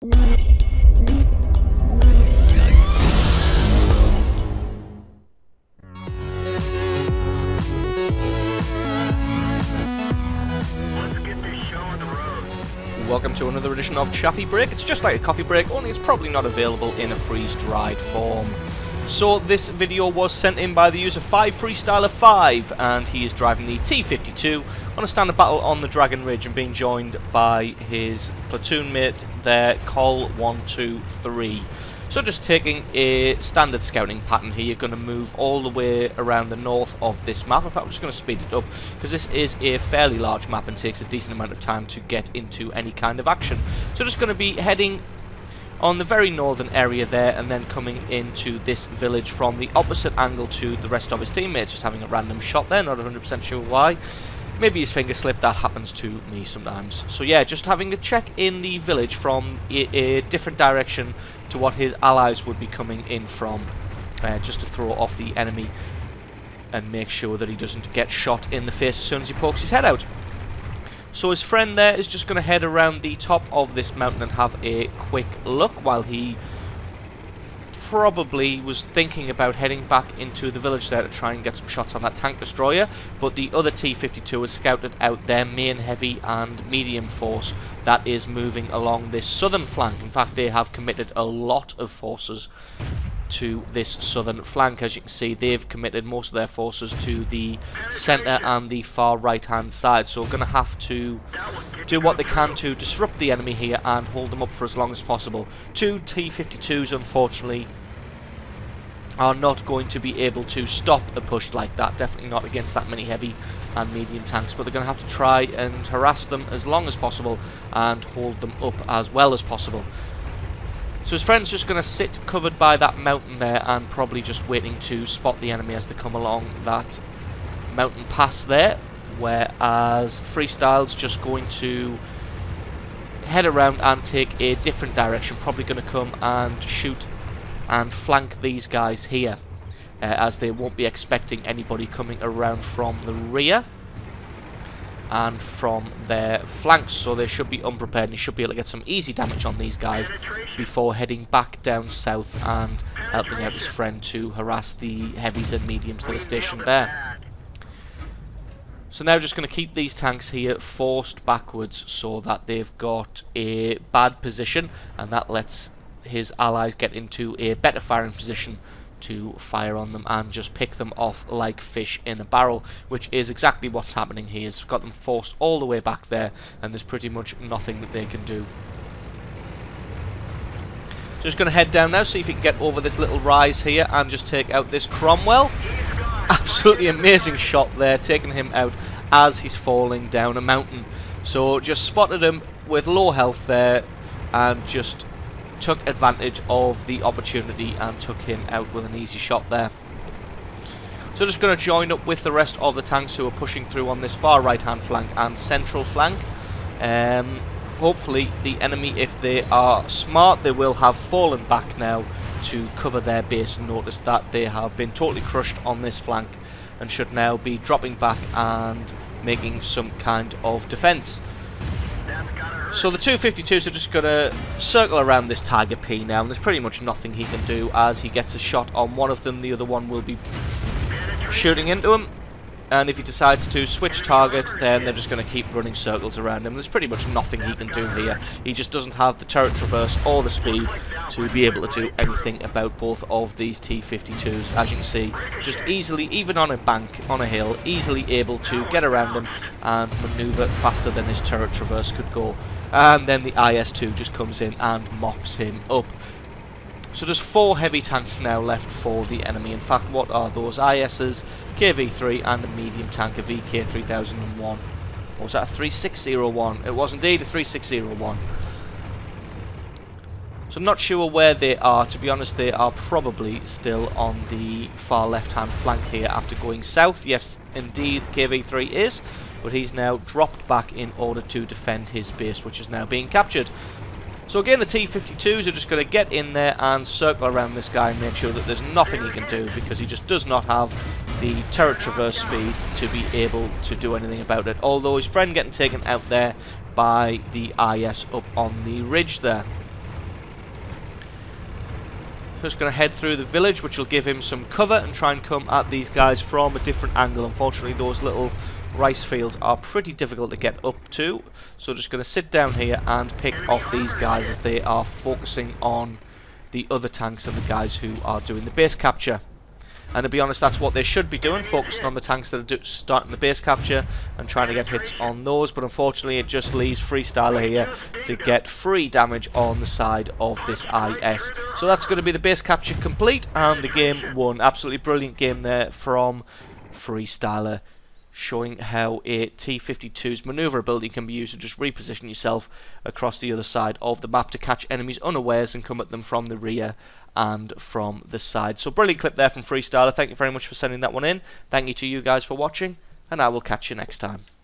Welcome to another edition of Chaffee Break. It's just like a coffee break, only it's probably not available in a freeze-dried form. So this video was sent in by the user 5freestyler5, and he is driving the T-50-2 on a standard battle on the Dragon Ridge and being joined by his platoon mate there, Col123. So just taking a standard scouting pattern here, you're going to move all the way around the north of this map. In fact, I'm just going to speed it up because this is a fairly large map and takes a decent amount of time to get into any kind of action. So just going to be heading on the very northern area there and then coming into this village from the opposite angle to the rest of his teammates. Just having a random shot there, not 100% sure why. Maybe his finger slipped, that happens to me sometimes. So yeah, just having a check in the village from a different direction to what his allies would be coming in from, just to throw off the enemy and make sure that he doesn't get shot in the face as soon as he pokes his head out. So his friend there is just going to head around the top of this mountain and have a quick look while he probably was thinking about heading back into the village there to try and get some shots on that tank destroyer, but the other T-52 has scouted out their main heavy and medium force that is moving along this southern flank. In fact, they have committed a lot of forces to this southern flank. As you can see, they've committed most of their forces to the centre and the far right hand side, so we're going to have to do what they can to disrupt the enemy here and hold them up for as long as possible. Two T-52s unfortunately are not going to be able to stop a push like that, definitely not against that many heavy and medium tanks, but they're going to have to try and harass them as long as possible and hold them up as well as possible. So his friend's just going to sit covered by that mountain there and probably just waiting to spot the enemy as they come along that mountain pass there, whereas Freestyle's just going to head around and take a different direction, probably going to come and shoot and flank these guys here, as they won't be expecting anybody coming around from the rear and from their flanks, so they should be unprepared and you should be able to get some easy damage on these guys before heading back down south and helping out his friend to harass the heavies and mediums that are stationed there. So now just going to keep these tanks here forced backwards so that they've got a bad position, and that lets his allies get into a better firing position to fire on them and just pick them off like fish in a barrel, which is exactly what's happening here. He's got them forced all the way back there and there's pretty much nothing that they can do. Just going to head down now, see if he can get over this little rise here and just take out this Cromwell. Absolutely amazing shot there, taking him out as he's falling down a mountain. So just spotted him with low health there and just took advantage of the opportunity and took him out with an easy shot there. So just going to join up with the rest of the tanks who are pushing through on this far right hand flank and central flank. Hopefully the enemy, if they are smart, they will have fallen back now to cover their base and notice that they have been totally crushed on this flank and should now be dropping back and making some kind of defence. So the 252s are just going to circle around this Tiger P now, and there's pretty much nothing he can do as he gets a shot on one of them. The other one will be shooting into him, and if he decides to switch target, then they're just going to keep running circles around him. There's pretty much nothing he can do here. He just doesn't have the turret traverse or the speed to be able to do anything about both of these T-52s. As you can see, just easily, even on a bank, on a hill, easily able to get around him and manoeuvre faster than his turret traverse could go. And then the IS-2 just comes in and mops him up. So there's 4 heavy tanks now left for the enemy. In fact, what are those? ISs, KV-3 and a medium tank, a VK-3001. Or was that a 3601? It was indeed a 3601. So I'm not sure where they are. To be honest, they are probably still on the far left-hand flank here after going south. Yes, indeed, KV-3 is. But he's now dropped back in order to defend his base, which is now being captured. So again, the T-52s are just going to get in there and circle around this guy and make sure that there's nothing he can do, because he just does not have the turret traverse speed to be able to do anything about it. Although his friend getting taken out there by the IS up on the ridge there. just going to head through the village, which will give him some cover and try and come at these guys from a different angle. Unfortunately, those little rice fields are pretty difficult to get up to, so just going to sit down here and pick off these guys as they are focusing on the other tanks and the guys who are doing the base capture. And to be honest, that's what they should be doing, focusing on the tanks that are starting the base capture and trying to get hits on those. But unfortunately, it just leaves Freestyler here to get free damage on the side of this IS. So that's going to be the base capture complete and the game won. Absolutely brilliant game there from Freestyler, showing how a T-52's maneuverability can be used to just reposition yourself across the other side of the map to catch enemies unawares and come at them from the rear and from the side. So brilliant clip there from Freestyler. Thank you very much for sending that one in. Thank you to you guys for watching, and I will catch you next time.